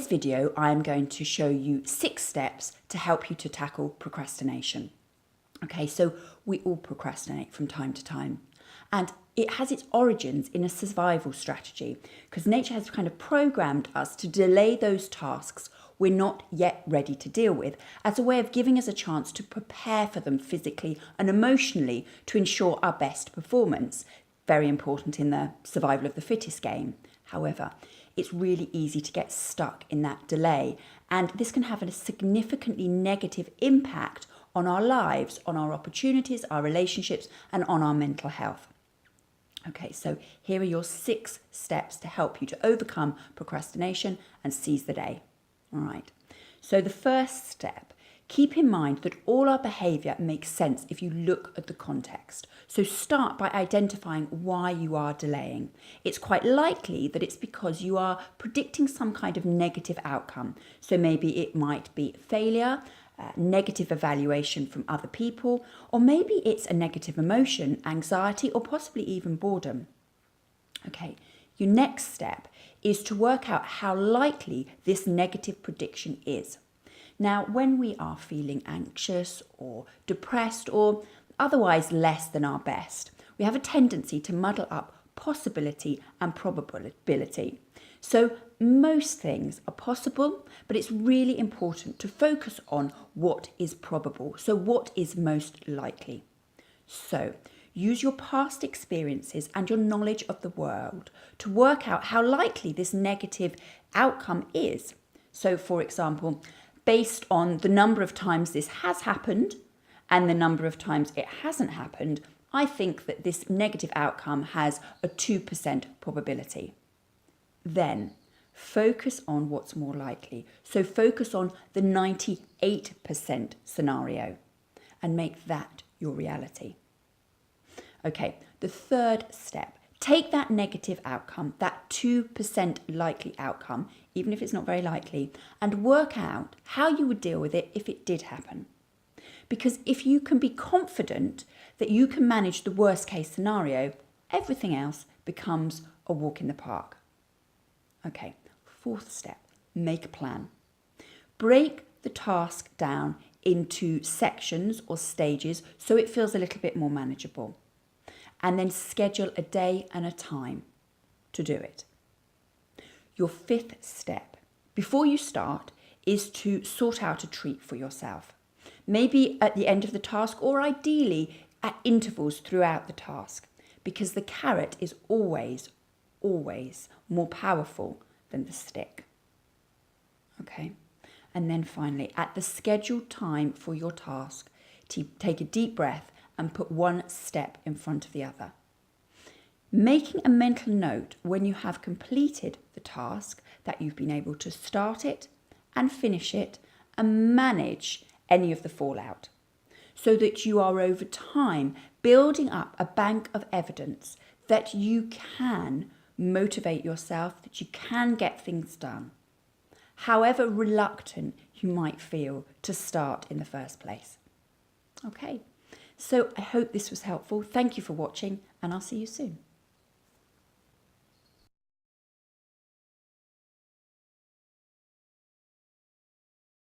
this video, I'm going to show you 6 steps to help you to tackle procrastination. Okay, so we all procrastinate from time to time, and it has its origins in a survival strategy because nature has kind of programmed us to delay those tasks we're not yet ready to deal with as a way of giving us a chance to prepare for them physically and emotionally to ensure our best performance. Very important in the survival of the fittest game. However, it's really easy to get stuck in that delay, and this can have a significantly negative impact on our lives, on our opportunities, our relationships, and on our mental health. Okay, so here are your 6 steps to help you to overcome procrastination and seize the day. All right, so the first step, keep in mind that all our behaviour makes sense if you look at the context. So start by identifying why you are delaying. It's quite likely that it's because you are predicting some kind of negative outcome. So maybe it might be failure, negative evaluation from other people, or maybe it's a negative emotion, anxiety, or possibly even boredom. Okay, your next step is to work out how likely this negative prediction is. Now, when we are feeling anxious or depressed or otherwise less than our best, we have a tendency to muddle up possibility and probability. So most things are possible, but it's really important to focus on what is probable. So what is most likely? So use your past experiences and your knowledge of the world to work out how likely this negative outcome is. So for example, based on the number of times this has happened and the number of times it hasn't happened, I think that this negative outcome has a 2% probability. Then focus on what's more likely. So focus on the 98% scenario and make that your reality. Okay, the third step, take that negative outcome, that 2% likely outcome, even if it's not very likely, and work out how you would deal with it if it did happen. Because if you can be confident that you can manage the worst case scenario, everything else becomes a walk in the park. Okay, fourth step, make a plan. Break the task down into sections or stages so it feels a little bit more manageable. And then schedule a day and a time to do it. Your 5th step, before you start, is to sort out a treat for yourself. Maybe at the end of the task, or ideally at intervals throughout the task, because the carrot is always more powerful than the stick. Okay? And then finally, at the scheduled time for your task, take a deep breath and put one step in front of the other. Making a mental note when you have completed the task that you've been able to start it and finish it and manage any of the fallout, so that you are over time building up a bank of evidence that you can motivate yourself, that you can get things done, however reluctant you might feel to start in the first place. Okay. So I hope this was helpful. Thank you for watching, and I'll see you soon.